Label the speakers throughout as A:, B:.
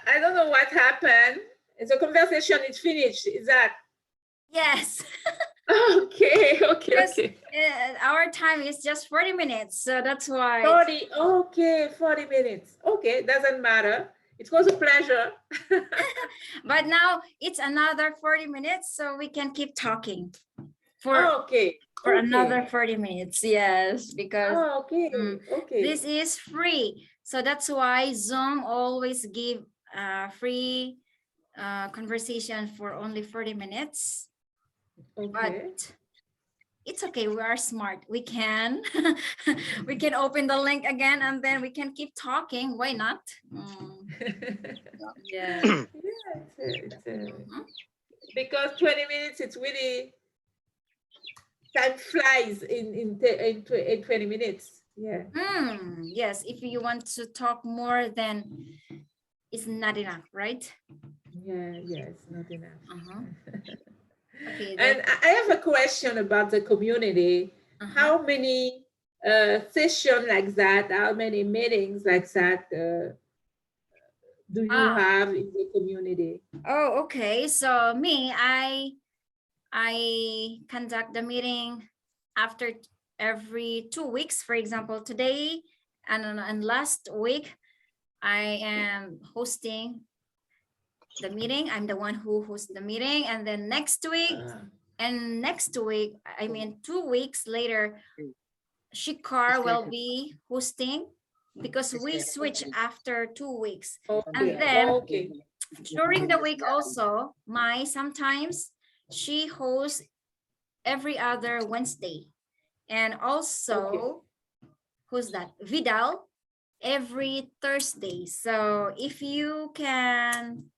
A: I don't know what happened. The conversation is finished. Is that
B: Yes.
A: okay?
B: Because
A: Okay.
B: our time is just 40 minutes, so that's why
A: 40. Okay, 40 minutes. Okay, doesn't matter. It was a pleasure.
B: but now it's another 40 minutes, so we can keep talking for
A: Okay.
B: another 40 minutes. Yes, because
A: Okay. Okay.
B: this is free, so that's why Zoom always give free conversation for only 40 minutes.
A: Okay.
B: But it's okay, we are smart, we can we can open the link again and then we can keep talking, why not? Yeah.
A: Yeah, because 20 minutes, it's really time flies in 20 minutes. Yeah.
B: Yes, if you want to talk more, then it's not enough, right?
A: Yeah, it's not enough.
B: Okay,
A: And I have a question about the community. How many sessions like that, how many meetings like that do you have in the community?
B: Oh, okay. So me, I conduct the meeting after every 2 weeks. For example, today and last week, I am hosting the meeting. I'm the one who hosts the meeting, and then next week, I mean 2 weeks later, Shikar will be hosting because we switch after 2 weeks. And then during the week also, sometimes she hosts every other Wednesday. And also, who's that? Vidal every Thursday. So if you can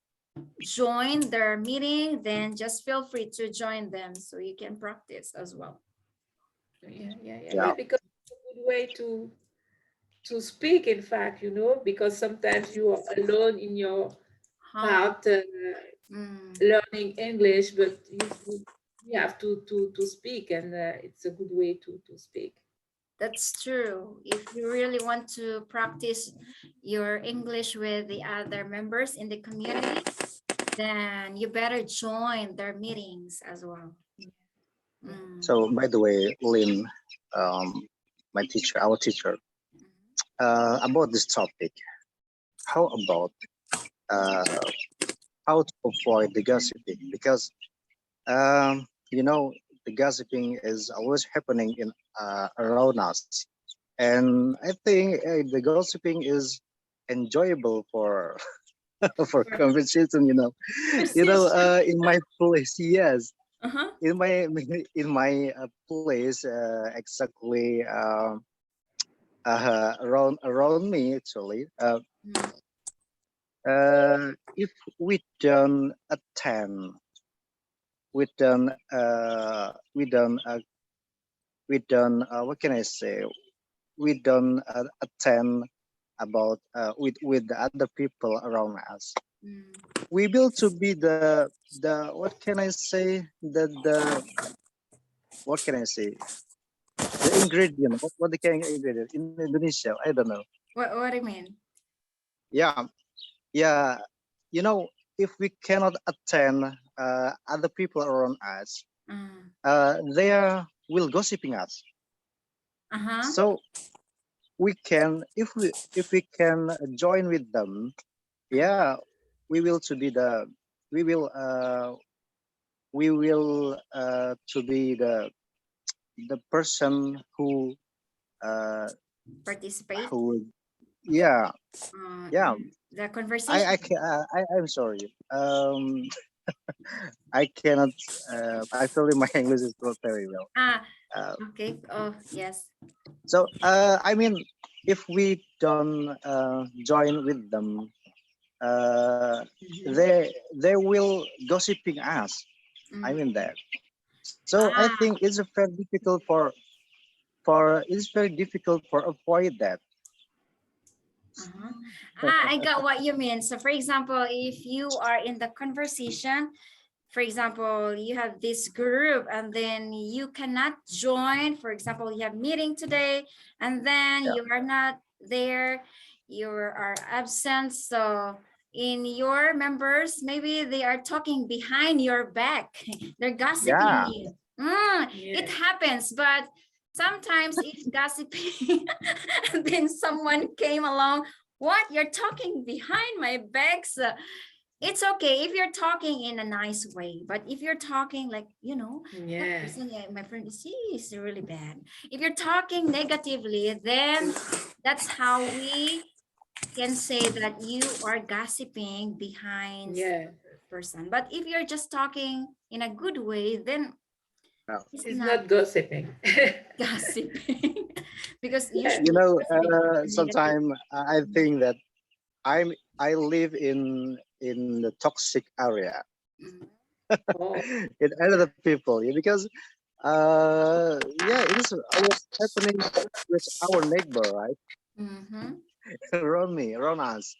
B: join their meeting, then just feel free to join them so you can practice as well.
A: Yeah, because it's a good way to speak, in fact, because sometimes you are alone in your part learning English, but you have to speak, and it's a good way to speak.
B: That's true. If you really want to practice your English with the other members in the community, then you better join their meetings as well.
C: So, by the way, Lynn, our teacher, about this topic, how about uh, how to avoid the gossiping? Because the gossiping is always happening in around us, and I think the gossiping is enjoyable for for conversation. In my place, yes, in my place, exactly around me actually. If we don't attend, we don't what can I say? We don't attend about with the other people around us. We will to be the what can I say, the what can I say, the ingredient, what the kind of ingredient in Indonesia, I don't know.
B: What do you mean?
C: Yeah, yeah, if we cannot attend other people around us, they will gossiping us. So we can, if we can join with them, yeah, we will to be the we will to be the person who
B: participate,
C: who yeah
B: the conversation.
C: I'm sorry, I cannot actually my English is not very well.
B: Okay. Oh yes.
C: So I mean, if we don't join with them, they will gossiping us. I mean that. So I think it's very difficult for avoid that.
B: I got what you mean. So for example, if you are in the conversation, for example, you have this group and then you cannot join. For example, you have meeting today and then you are not there, you are absent. So in your members, maybe they are talking behind your back. They're gossiping
C: Yeah.
B: you. It happens, but sometimes it's gossiping. And then someone came along, what? You're talking behind my back? So it's okay if you're talking in a nice way, but if you're talking like, that person, my friend, is really bad. If you're talking negatively, then that's how we can say that you are gossiping behind the person. But if you're just talking in a good way, then
A: it's not gossiping.
B: Gossiping. Because usually,
C: sometimes I think that I live in the toxic area. In other people, because it is always happening with our neighbor, right? around us.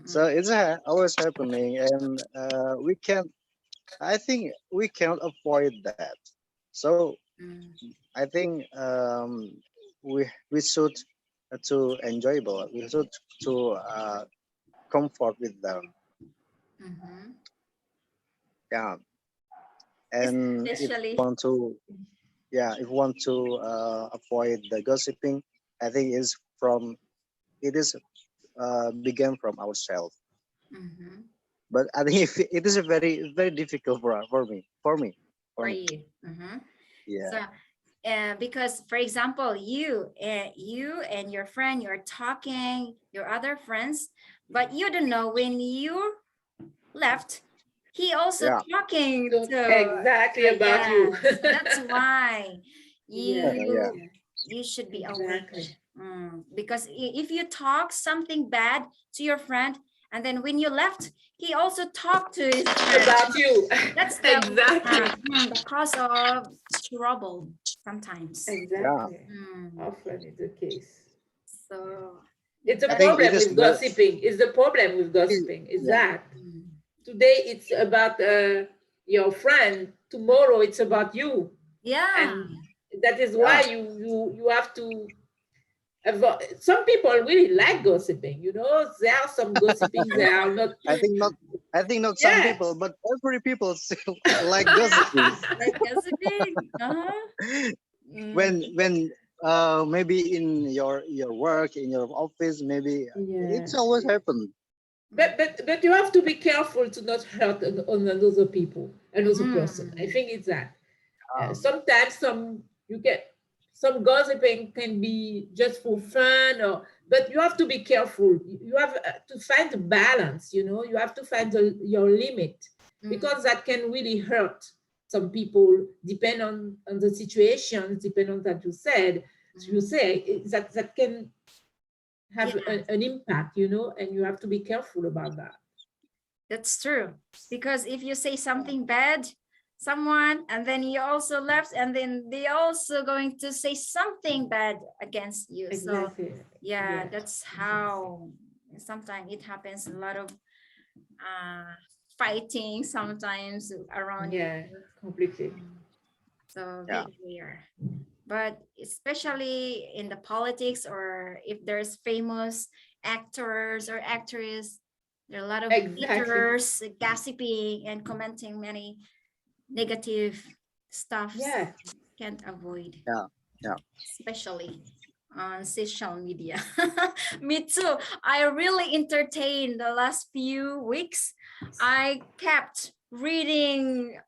C: So it's always happening, and I think we can't avoid that. So I think we should to enjoyable. We should to comfort with them. Yeah, and
B: especially,
C: if you want to avoid the gossiping, I think it is began from ourselves. But I think it is a very difficult for me.
B: For you.
C: Yeah.
B: So, because, for example, you and your friend, you're talking, your other friends, but you don't know when you left, he also talking
A: exactly about you.
B: That's why you should be aware. Because if you talk something bad to your friend, and then when you left, he also talked to his friend
A: about you.
B: That's the cause of trouble sometimes.
A: Exactly. Often it's the case.
B: So
A: it's a problem with gossiping. It's the problem with gossiping. Is that today it's about your friend, tomorrow it's about you. And that is why you have to avoid. Some people really like gossiping, there are some gossiping there are not.
C: I think not some people, but every people still like gossiping.
B: Like gossiping.
C: When maybe in your work, in your office, maybe it's always happened.
A: But you have to be careful to not hurt another person. I think it's that. Sometimes some gossiping can be just for fun, but you have to be careful. You have to find a balance. You have to find your limit, because that can really hurt some people. Depend on the situation, depend on that you said. You say that can have an impact, and you have to be careful about that.
B: That's true, because if you say something bad someone and then you also left, and then they also going to say something bad against you.
A: Exactly.
B: So that's how sometimes it happens. A lot of fighting sometimes around you.
A: Completely.
B: So be aware. But especially in the politics, or if there's famous actors or actresses, there are a lot of haters gossiping and commenting many negative stuff. Can't avoid. Especially on social media. Me too. I really entertained the last few weeks. I kept reading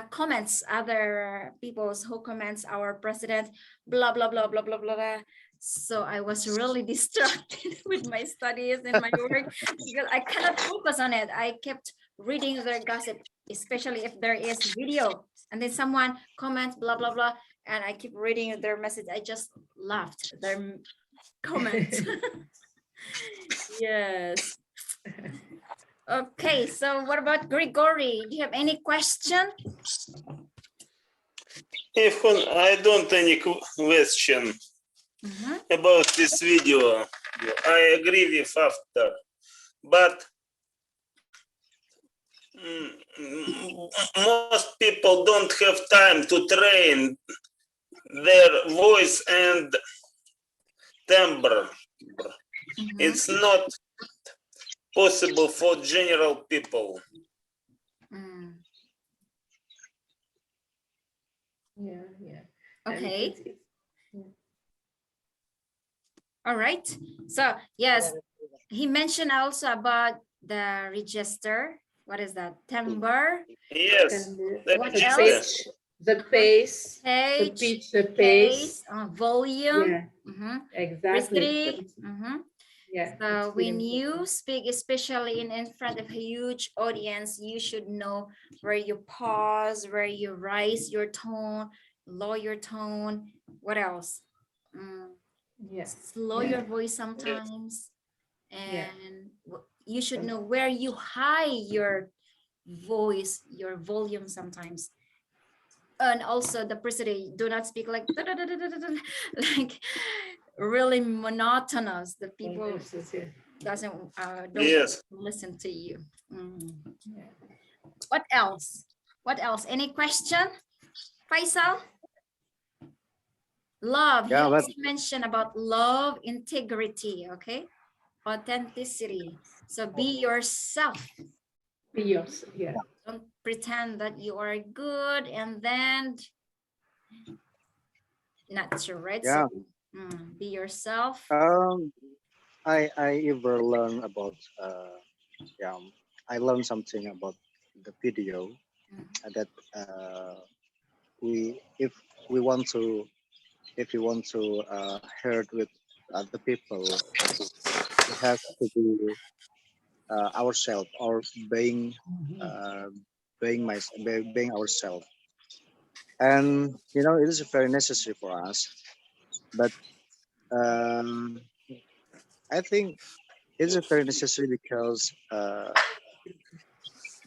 B: comments, other people's who comments our president, blah blah blah blah blah blah. So I was really distracted with my studies and my work, because I cannot focus on it. I kept reading their gossip, especially if there is video, and then someone comments blah blah blah, and I keep reading their message. I just laughed their comments. Yes. Okay, so what about Grigory? Do you have any question?
D: I don't any question about this video. I agree with after, but most people don't have time to train their voice and timbre. It's not possible for general people.
A: Yeah.
B: Okay. All right. So yes, he mentioned also about the register. What is that? Timbre.
D: Yes.
B: What else?
A: The pace.
B: Page,
A: the pitch, the pace.
B: Volume.
A: Yeah. Exactly. Yeah.
B: So when you speak, especially in front of a huge audience, you should know where you pause, where you raise your tone, lower your tone. What else? Slow your voice sometimes. And you should know where you high your voice, your volume sometimes. And also the president, do not speak like like really monotonous. The people don't listen to you. What else? Any question, Faisal? Love.
C: Yeah,
B: You also mentioned about love, integrity. Okay, authenticity. So be yourself.
A: Be yourself. Yeah.
B: Don't pretend that you are good and then not true, right?
C: Yeah.
B: So, be yourself.
C: I ever learn about I learned something about the video that if we want to heard with other people, we have to be ourselves or being ourselves, and it is very necessary for us. But um, I think it's very necessary because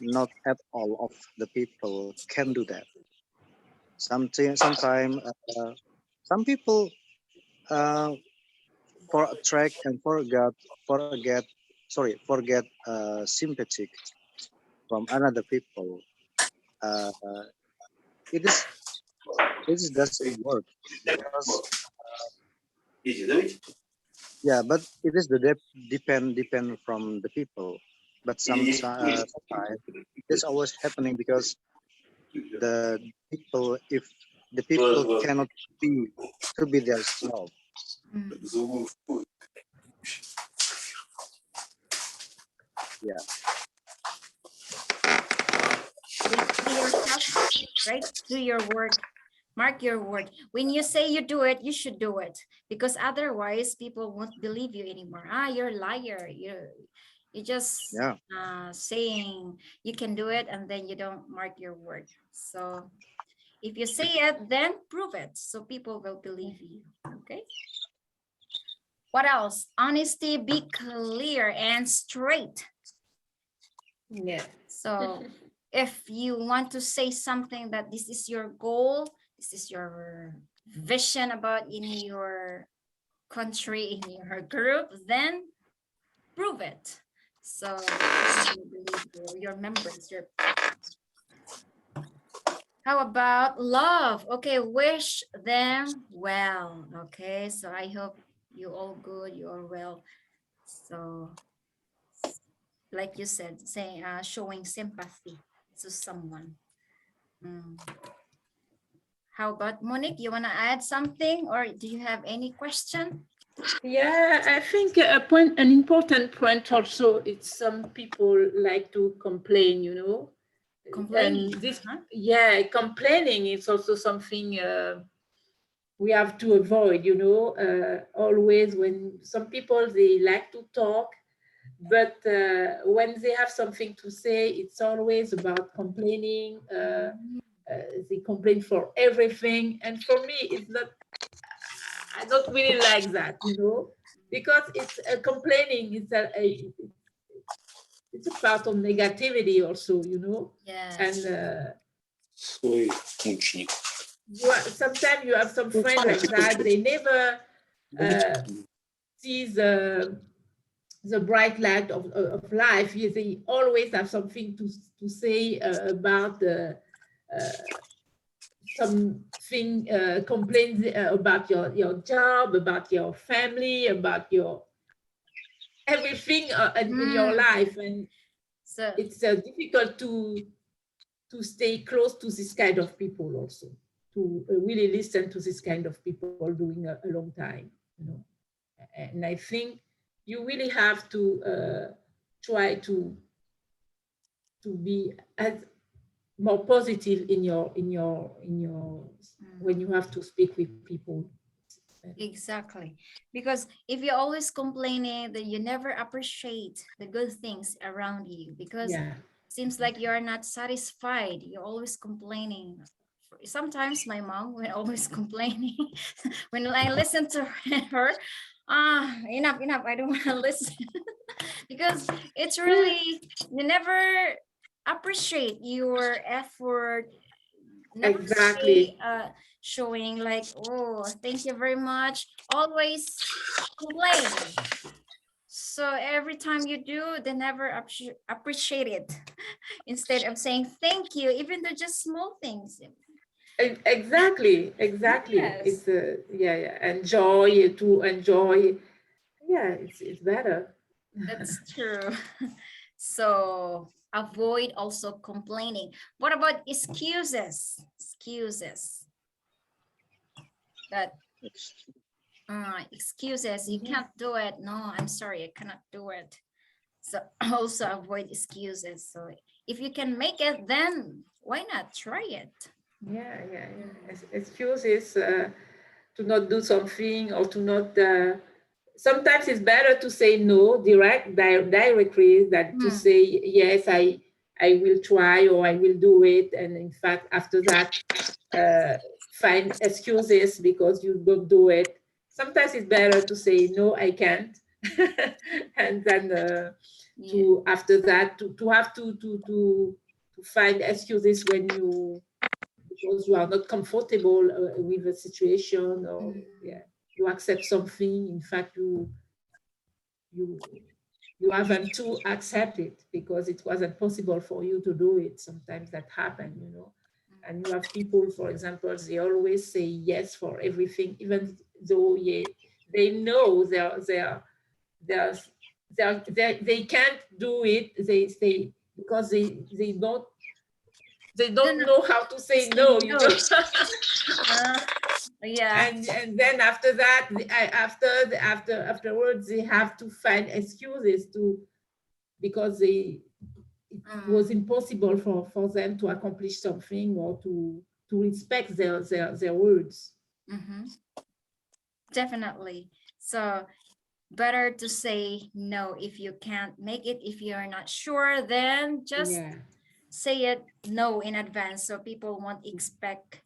C: not at all of the people can do that. Sometimes some people uh, for attract and forget sympathetic from another people. Uh, it is it doesn't work because but it is the depend from the people. But sometimes it's always happening because the people if the people cannot be to be themselves. Yeah.
B: Be yourself, right? Do your work. Mark your word. When you say you do it, you should do it, because otherwise people won't believe you anymore. You're a liar. You just saying you can do it and then you don't mark your word. So if you say it, then prove it so people will believe you. Okay. What else? Honesty, be clear and straight.
A: Yeah.
B: So if you want to say something that this is your goal, this is your vision about in your country, in your group, then prove it. So your members, how about love? Okay, wish them well. Okay, so I hope you all good, you all well. So like you said, saying showing sympathy to someone. How about Monique? You want to add something, or do you have any question?
A: Yeah, I think an important point also is some people like to complain,
B: Complaining.
A: And this, complaining is also something we have to avoid, always when some people, they like to talk, but when they have something to say, it's always about complaining. They complain for everything. And for me, I don't really like that, because it's complaining. It's a part of negativity also,
B: Yeah.
A: And sometimes you have some friends like that. They never see the bright light of life. They always have something to say about something, complaints about your job, about your family, about your everything in your life, and so it's difficult to stay close to this kind of people also, to really listen to this kind of people doing a long time, you know. And I think you really have to try to be as more positive in your when you have to speak with people.
B: Exactly, because if you're always complaining, then you never appreciate the good things around you, because seems like you're not satisfied, you're always complaining. Sometimes my mom will always complaining. When I listen to her, enough, I don't want to listen. Because it's really, you never appreciate your effort, never showing like, oh, thank you very much, always complain. So every time you do, they never appreciate it. Instead of saying thank you, even though just small things.
A: Exactly. Yes. It's enjoy to enjoy. Yeah, it's better.
B: That's true. So avoid also complaining. What about excuses? That excuses, you can't do it. No, I'm sorry, I cannot do it. So also avoid excuses. So if you can make it, then why not try it?
A: Yeah. Excuses to not do something, or to not. Sometimes it's better to say no directly than to say yes, I will try, or I will do it, and in fact after that find excuses because you don't do it. Sometimes it's better to say no, I can't, and then to after that to have to find excuses when because you are not comfortable with a situation, or you accept something, in fact you you haven't to accept it because it wasn't possible for you to do it. Sometimes that happen, you know. And you have people, for example, they always say yes for everything, even though they know they can't do it. They because they don't know how to say no, you know. And then after that, afterwards they have to find excuses because it was impossible for them to accomplish something, or to respect their words.
B: Definitely. So better to say no if you can't make it. If you're not sure, then just say it no in advance, so people won't expect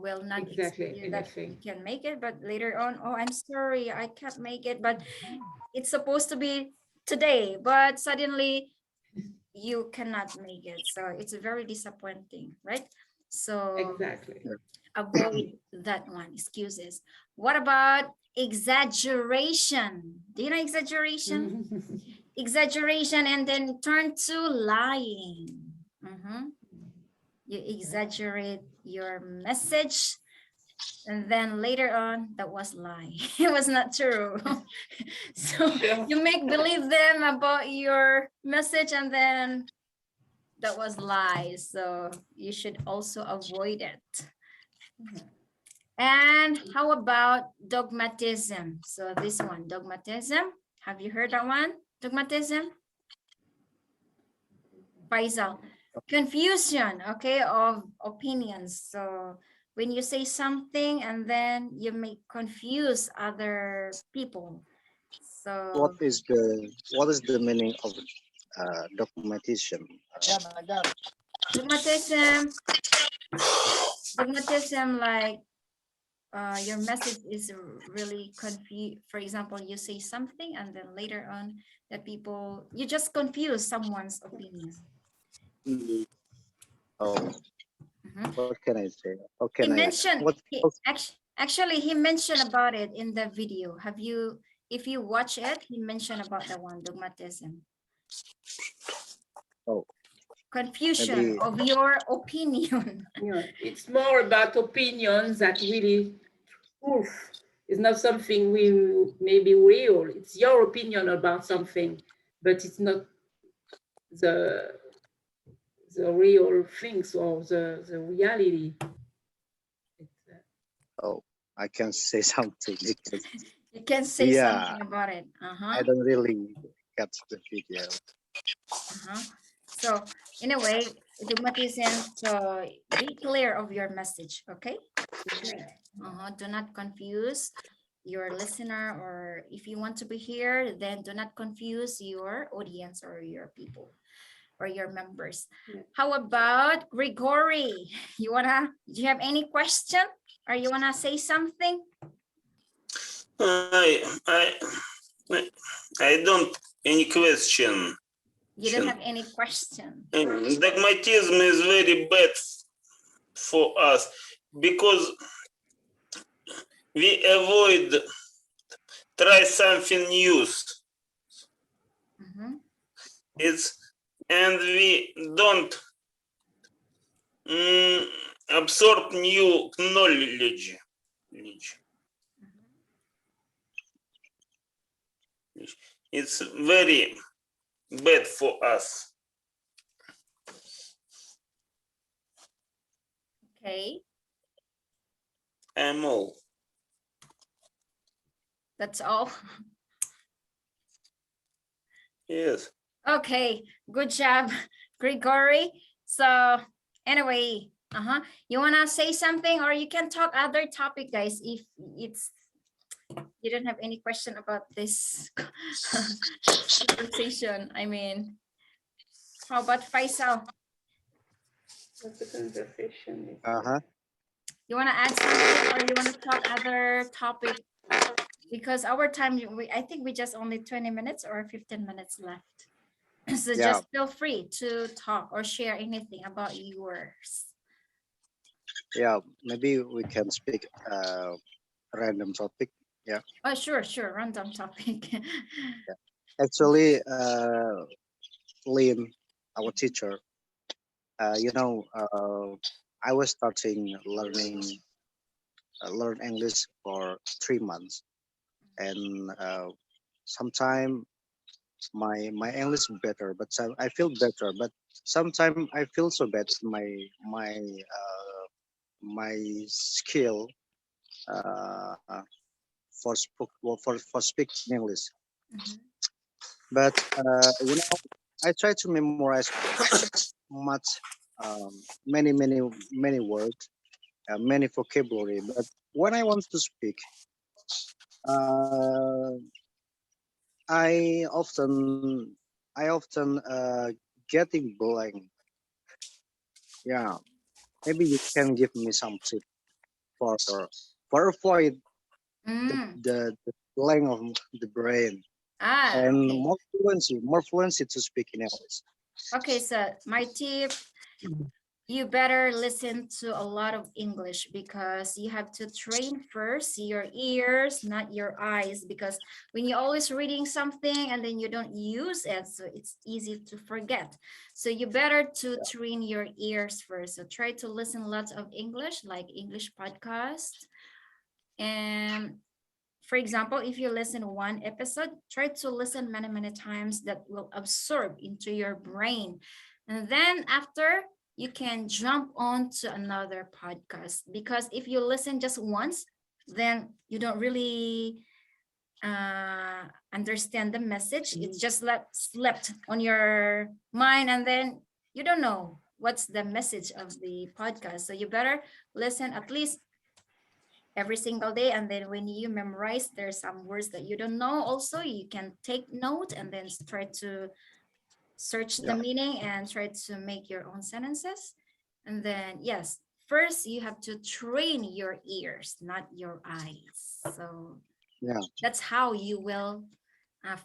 B: will not expect you that you can make it, but later on, oh, I'm sorry, I can't make it, but it's supposed to be today, but suddenly you cannot make it. So it's very disappointing, right? So avoid that one, excuses. What about exaggeration? Do you know exaggeration? Exaggeration and then turn to lying. You exaggerate your message, and then later on, that was lie. It was not true. So you make believe them about your message, and then that was lies. So you should also avoid it. And how about dogmatism? So this one, dogmatism. Have you heard that one? Dogmatism? Faisal. Confusion, okay, of opinions. So when you say something and then you may confuse other people. So
C: what is the meaning of dogmatism?
B: Dogmatism, like your message is really confused. For example, you say something and then later on the people, you just confuse someone's opinion.
C: Oh, what can I say?
B: He mentioned, actually, he mentioned about it in the video. Have you, if you watch it, he mentioned about the one, dogmatism.
C: Oh.
B: Confusion of your opinion.
A: It's more about opinions that really proof. It's not something we maybe real. It's your opinion about something, but it's not the real things or the reality.
C: Oh, I can say something because
B: You can say something about it.
C: I don't really get the video.
B: So anyway, Dumatisen, so be clear of your message, okay? Do not confuse your listener, or if you want to be here, then do not confuse your audience or your people or your members. How about Grigory? Do you have any question or you wanna say something?
D: I don't any question.
B: You don't have any question.
D: Dogmatism is very bad for us because we avoid try something new. And we don't absorb new knowledge. It's very bad for us.
B: Okay.
D: I'm all.
B: That's all.
D: Yes.
B: Okay, good job, Grigory. So anyway, you wanna say something, or you can talk other topic, guys, if it's you don't have any question about this conversation. I mean, how about Faisal?
A: What's the conversation?
B: You wanna add something, or you wanna talk other topic? Because our time, I think we just only 20 minutes or 15 minutes left. So just feel free to talk or share anything about yours.
C: Yeah, maybe we can speak random topic. Yeah.
B: Oh, sure, random topic.
C: Actually, Lynn, our teacher, I was starting learn English for 3 months, and sometimes my English better, but I feel better. But sometimes I feel so bad. My skill uh, for speaking English. But I try to memorize much many words, many vocabulary. But when I want to speak, uh, I often getting blank. Yeah, maybe you can give me some tip for avoid the blank of the brain and
B: Okay.
C: more fluency to speak in English.
B: Okay, so my tip, you better listen to a lot of English, because you have to train first your ears, not your eyes, because when you're always reading something and then you don't use it, so it's easy to forget. So you better to train your ears first. So try to listen lots of English, like English podcast. And for example, if you listen one episode, try to listen many times. That will absorb into your brain. And then after, you can jump on to another podcast, because if you listen just once, then you don't really understand the message. It's just slept on your mind, and then you don't know what's the message of the podcast. So you better listen at least every single day, and then when you memorize, there's some words that you don't know, also you can take note and then try to search the meaning and try to make your own sentences. And then yes, first you have to train your ears, not your eyes. So that's how you will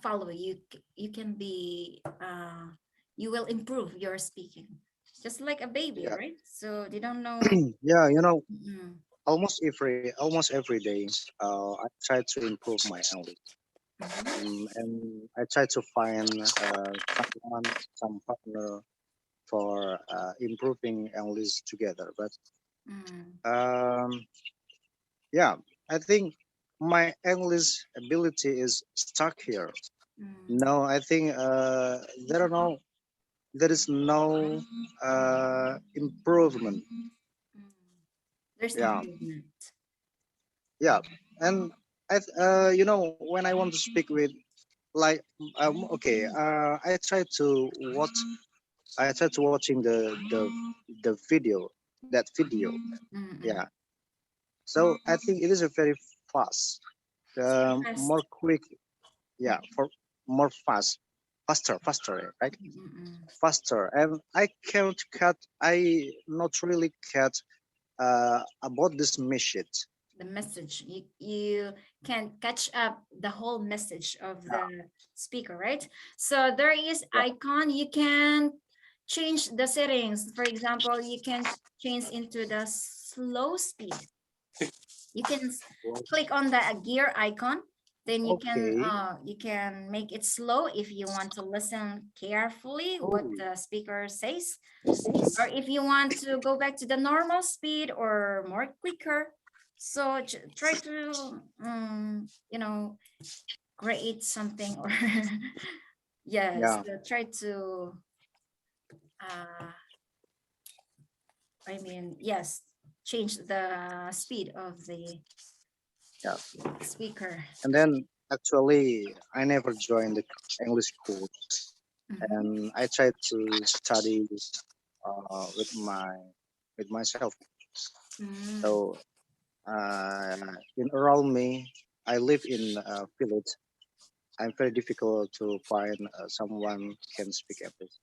B: follow. You can be you will improve your speaking, just like a baby, right? So they don't know.
C: Almost every day, I try to improve my English, and I try to find some partner for improving English together. But yeah, I think my English ability is stuck here. No, I think there are no, there is no improvement.
B: There's
C: Yeah,
B: improvement.
C: yeah, and you know, when I want to speak with, like, okay, I try to watch, I try to watching the video, that video. Yeah, so I think it is a very fast,
B: Fast.
C: more quick. Yeah, for more faster, right? Faster, and I can't cut. I not really cut about this message.
B: The message, you can catch up the whole message of
C: Yeah,
B: the speaker, right? So there is
C: yeah,
B: icon, you can change the settings. For example, you can change into the slow speed. You can click on the gear icon, then
C: okay.
B: you can make it slow if you want to listen carefully what
C: Oh,
B: the speaker says, or if you want to go back to the normal speed or more quicker. So try to you know, create something, or yes,
C: yeah,
B: try to uh I mean, yes, change the speed of the
C: yeah.
B: speaker.
C: And then actually, I never joined the English course,
B: Mhm.
C: and I tried to study with myself.
B: Mm.
C: So in around me, I live in a village. I'm very difficult to find someone can speak English.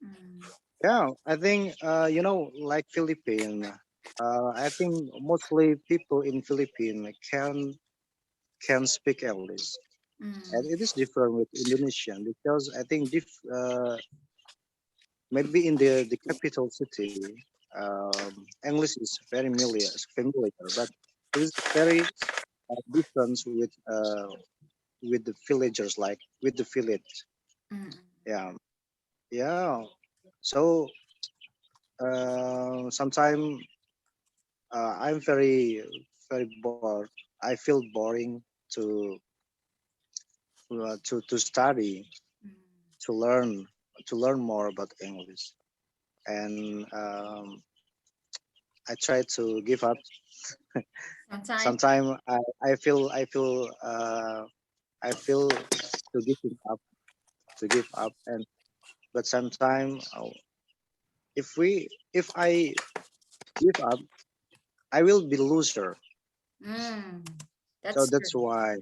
B: Mm.
C: Yeah, I think you know, like Philippine. I think mostly people in Philippine can speak English, and
B: Mm.
C: it is different with Indonesian because I think maybe in the capital city, English is very familiar, but it is very different with the villagers, like with the village.
B: Mm.
C: Yeah, yeah. So sometimes I'm very bored. I feel boring to to study,
B: Mm.
C: to learn more about English, and I try to give up.
B: Sometimes.
C: Sometimes I feel to give up, and but sometimes if I give up, I will be loser.
B: Mm.
C: So
B: That's true.
C: that's why,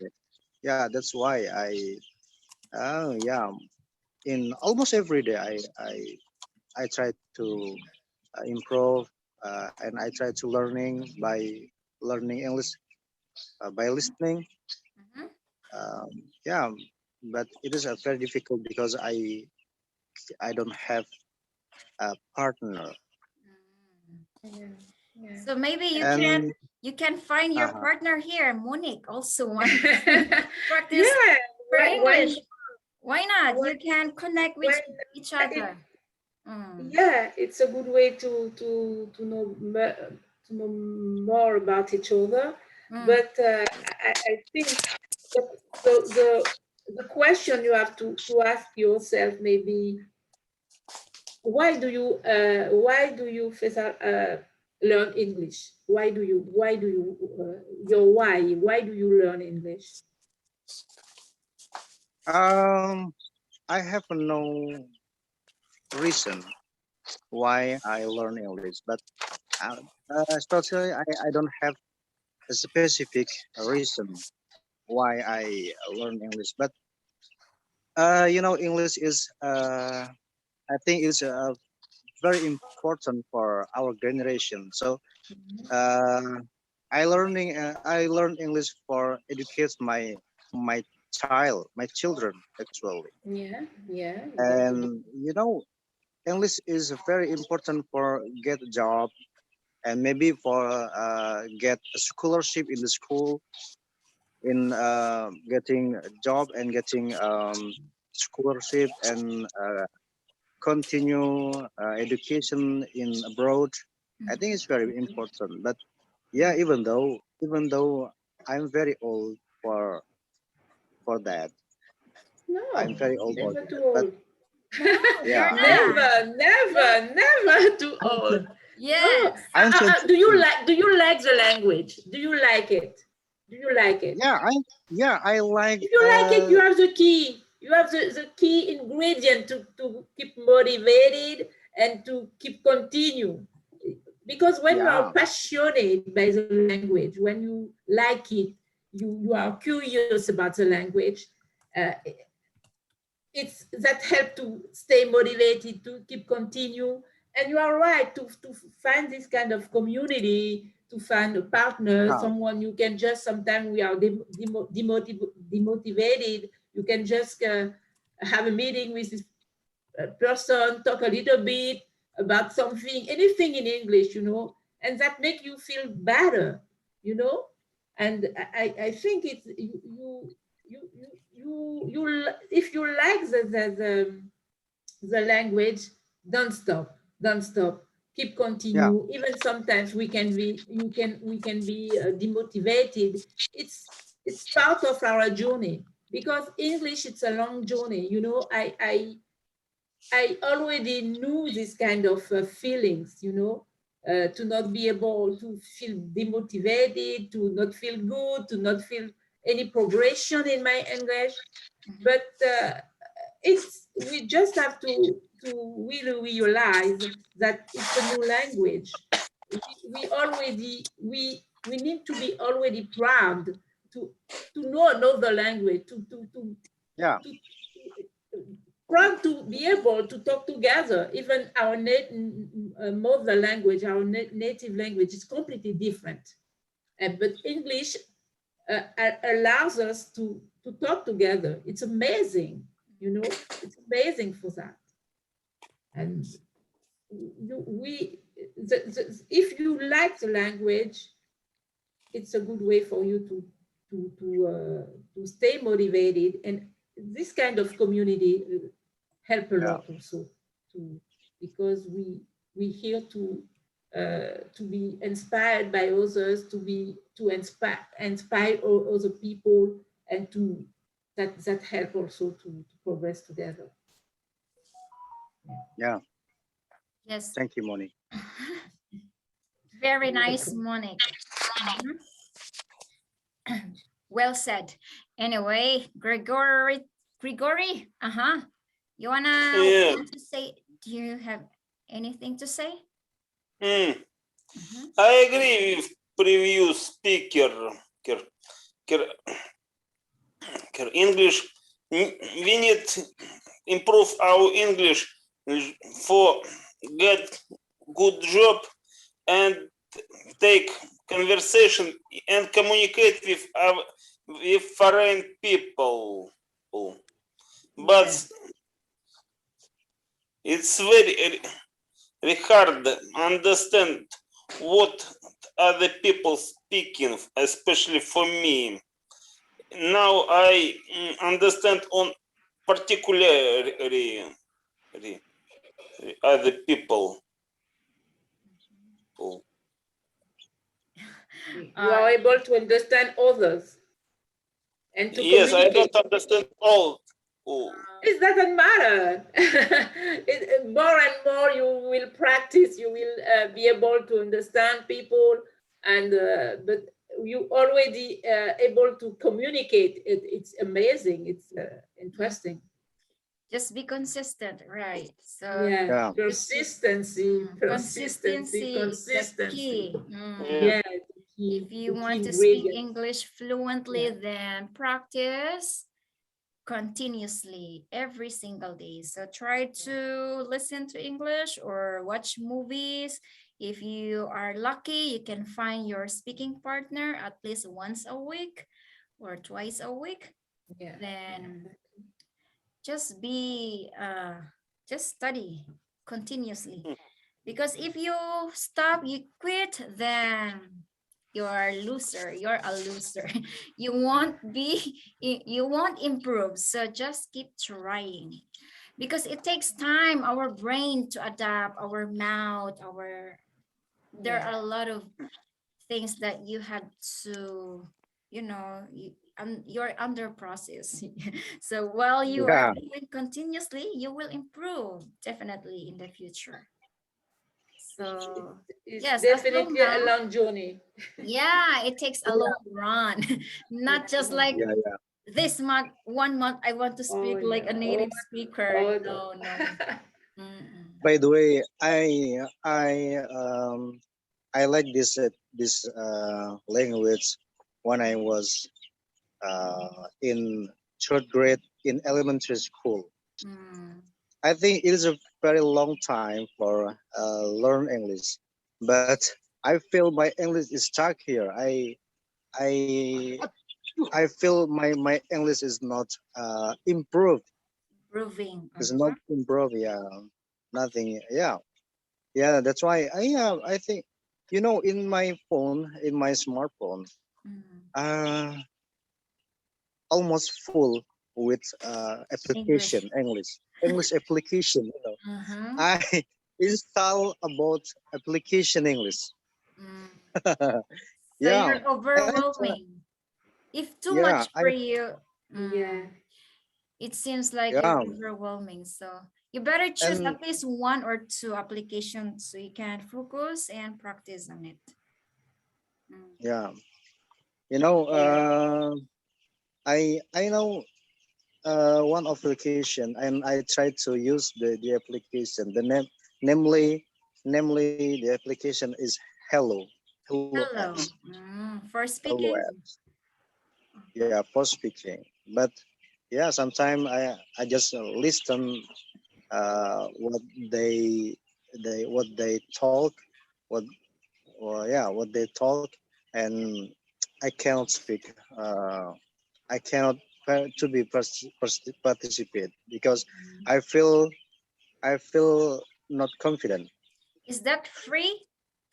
C: yeah, that's why yeah, in almost every day I try to improve, and I try to learning English by listening.
B: Mhm.
C: Yeah, but it is very difficult because I don't have a partner.
B: Mm.
A: Yeah, yeah.
B: So maybe
C: And
B: you can find your
C: uh,
B: partner here. Monique also wants to practice
A: Yeah,
B: for
A: why
B: English. Why not?
A: why
B: You can connect with
A: why
B: each
A: it,
B: other. Mm.
A: yeah, it's a good way to know to know more about each other.
B: Mm.
A: But I think the, the the the question you have to ask yourself, maybe, why do you first learn English? Why do you your why do you learn English?
C: um, I have no reason why I learn English, but uh, especially I don't have a specific reason why I learn English. But you know, English is I think it's very important for our generation. So uh, I learn English for educate my my children actually.
A: Yeah, yeah, yeah.
C: And you know, English is very important for get a job, and maybe for get a scholarship in the school, in getting a job and getting scholarship, and continue education in abroad. I think it's very important. But yeah, even though I'm very old for that.
A: No,
C: I'm very old for
A: never
C: that.
A: too
C: But
A: old.
B: No,
C: yeah,
B: you're not.
A: Never too
C: I'm
A: old. No.
B: Yes.
C: I'm
A: Do you
C: 23.
A: like the language? Do you like it? Do you like it?
C: Yeah, I like
A: If you like it, you have the key. You have the key ingredient to keep motivated and to keep continue. Because when you are
C: yeah,
A: passionate by the language, when you like it, you are curious about the language, uh, it's that help to stay motivated to keep continue. And you are right to find this kind of community, to find a partner,
C: yeah,
A: someone you can just, sometimes we are demotivated, you can just have a meeting with this person, talk a little bit about something, anything in English, and that make you feel better, you know. And I think it's if you like the language, don't stop, keep
C: yeah,
A: continue. Even sometimes we can be demotivated. It's part of our journey, because English, it's a long journey, I already knew this kind of feelings, to not be able to feel demotivated, to not feel good, to not feel any progression in my English. But we just have to really realize that it's a new language. We already we need to be already proud to know another language,
C: yeah,
A: to proud to be able to talk together. Even our mother language, our native language is completely different. But English allows us to talk together. It's amazing, it's amazing for that. And if you like the language, it's a good way for you to stay motivated. And this kind of community help a
C: yeah,
A: lot also, to because we here to be inspired by others, to inspire other people, and to that help also to progress together.
C: yeah.
B: Yes.
C: Thank you, Moni.
B: Very
A: You're
B: nice,
A: welcome.
B: Monique. Well said. Anyway, Gregory, you
D: Yeah.
B: want to say, do you have anything to say?
D: I agree with previous speaker. English. We need improve our English for get good job and take conversation and communicate with foreign people. But it's very hard understand what other people speaking, especially for me. Now I understand on particularly other people.
A: You are able to understand others and to
D: Yes, I
A: communicate.
D: don't understand all.
A: It doesn't matter. More and more you will practice, you will be able to understand people, and but you already able to communicate. It's amazing. It's interesting.
B: Just be consistent, right? So
A: Yeah,
C: Yeah,
A: consistency,
B: consistency is the
A: consistency.
B: key.
A: Yeah,
B: If you
A: the key
B: want to speak
A: ingredient.
B: English fluently,
A: Yeah.
B: then practice continuously every single day. So try to listen to English or watch movies. If you are lucky, you can find your speaking partner at least once a week or twice a week.
A: Yeah.
B: Then just just study continuously. Because if you stop, you quit, then you're a loser. You're a loser. You won't improve. So just keep trying. Because it takes time, our brain to adapt, our mouth, there are a lot of things that you have to you know, you're under process. So while you are
C: Yeah,
B: doing continuously, you will improve definitely in the future. So
A: It's
B: yes, as long
A: definitely a
B: now,
A: long journey.
B: yeah, it takes a long run, not just like
C: yeah, yeah.
B: this month, 1 month, I want to
A: Oh
B: speak like a
A: yeah. Oh,
B: native speaker.
A: oh no.
B: No, no. Mm-mm.
C: By the way, I like this language when I was in third grade in elementary school.
B: Mm.
C: I think it is a very long time for learn English, but I feel my English is stuck here. I I feel my English is not improved.
B: Improving.
C: It's not improved. Yeah, nothing. Yeah, yeah. That's why I think in my phone, in my smartphone,
B: Mm.
C: uh almost full with
B: English.
C: application English application.
B: Uh-huh.
C: I install about application English.
B: Mm. So
C: Yeah,
B: you're
C: and
B: overwhelming. If too
C: yeah,
B: much for you,
A: Yeah.
B: it seems like you're
C: yeah,
B: overwhelming. So you better choose
C: and
B: at least one or two applications so you can focus and practice on it. Mm.
C: yeah, you know, I know one application, and I try to use the application. The name, namely, the application is Hello apps,
B: Hello. For
C: Hello
B: speaking.
C: apps. Yeah, for speaking. But yeah, sometimes I just listen what they talk, what what they talk, and I cannot speak. I cannot to be participate because I feel I feel not confident.
B: Is that free?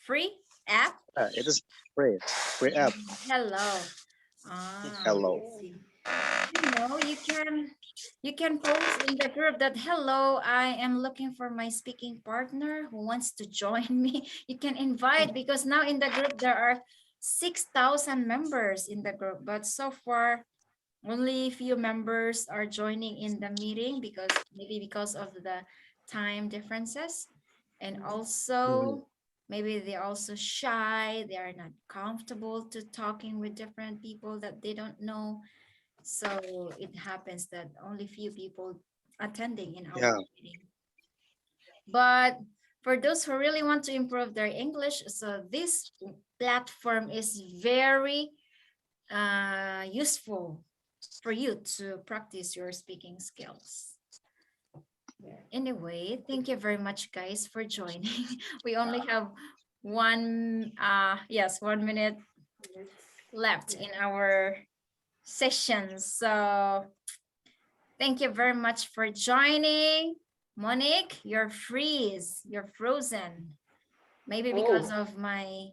B: Free app?
C: It is free app.
B: Hello. Ah,
C: Hello.
B: I see. You can post in the group that hello, I am looking for my speaking partner who wants to join me. You can invite because now in the group there are 6,000 members in the group, but so far only few members are joining in the meeting because maybe because of the time differences, and
C: Mhm.
B: also maybe they're also shy, they are not comfortable to talking with different people that they don't know, so it happens that only few people attending in our
C: Yeah,
B: meeting. But for those who really want to improve their English, so this platform is very useful for you to practice your speaking skills.
A: Yeah.
B: Anyway, thank you very much, guys, for joining. We only have 1 minute left in
A: Yeah.
B: our session. So thank you very much for joining. Monique, you're freeze, you're frozen. Maybe because
A: Oh,
B: of my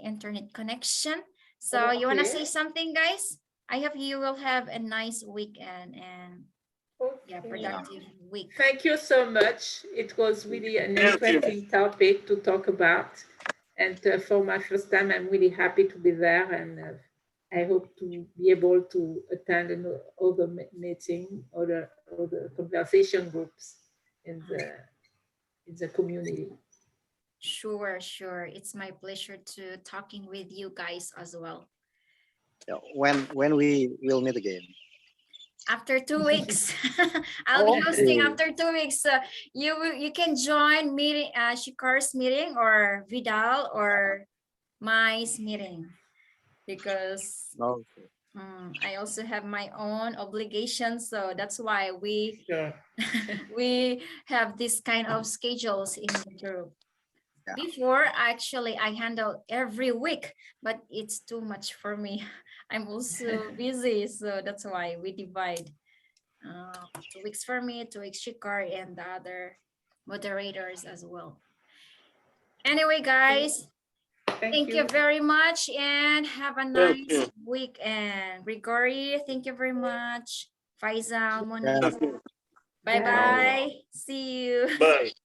B: internet connection. So you wanna say
A: okay.
B: something, guys? I hope you will have a nice weekend and yeah,
C: yeah,
A: Okay.
B: productive week.
A: Thank you so much. It was really an
D: Thank you.
A: interesting topic to talk about. And for my first time, I'm really happy to be there. And I hope to be able to attend other meeting, other conversation groups in the community.
B: Sure, sure. It's my pleasure to talking with you guys as well.
C: yeah. When we will meet again.
B: After 2 weeks, I'll be hosting
A: Okay.
C: Okay.
B: after 2 weeks. You can join meeting, Shikar's meeting or Vidal or Mai's meeting because
C: Okay.
B: I also have my own obligations. So that's why we
A: Sure.
B: we have this kind of schedules in the group.
C: Yeah.
B: Before, actually, I handle every week, but it's too much for me. I'm also busy, so that's why we divide 2 weeks for me, 2 weeks Shikar, and the other moderators as well. Anyway, guys,
A: Thank
B: thank you
A: you.
B: very much and have a
D: Thank
B: nice
D: you.
B: weekend. Grigori, thank you very much. Faisal,
C: Yeah.
B: Monique,
D: Thank you.
B: bye
C: No.
A: Bye.
B: bye. See you.
D: Bye.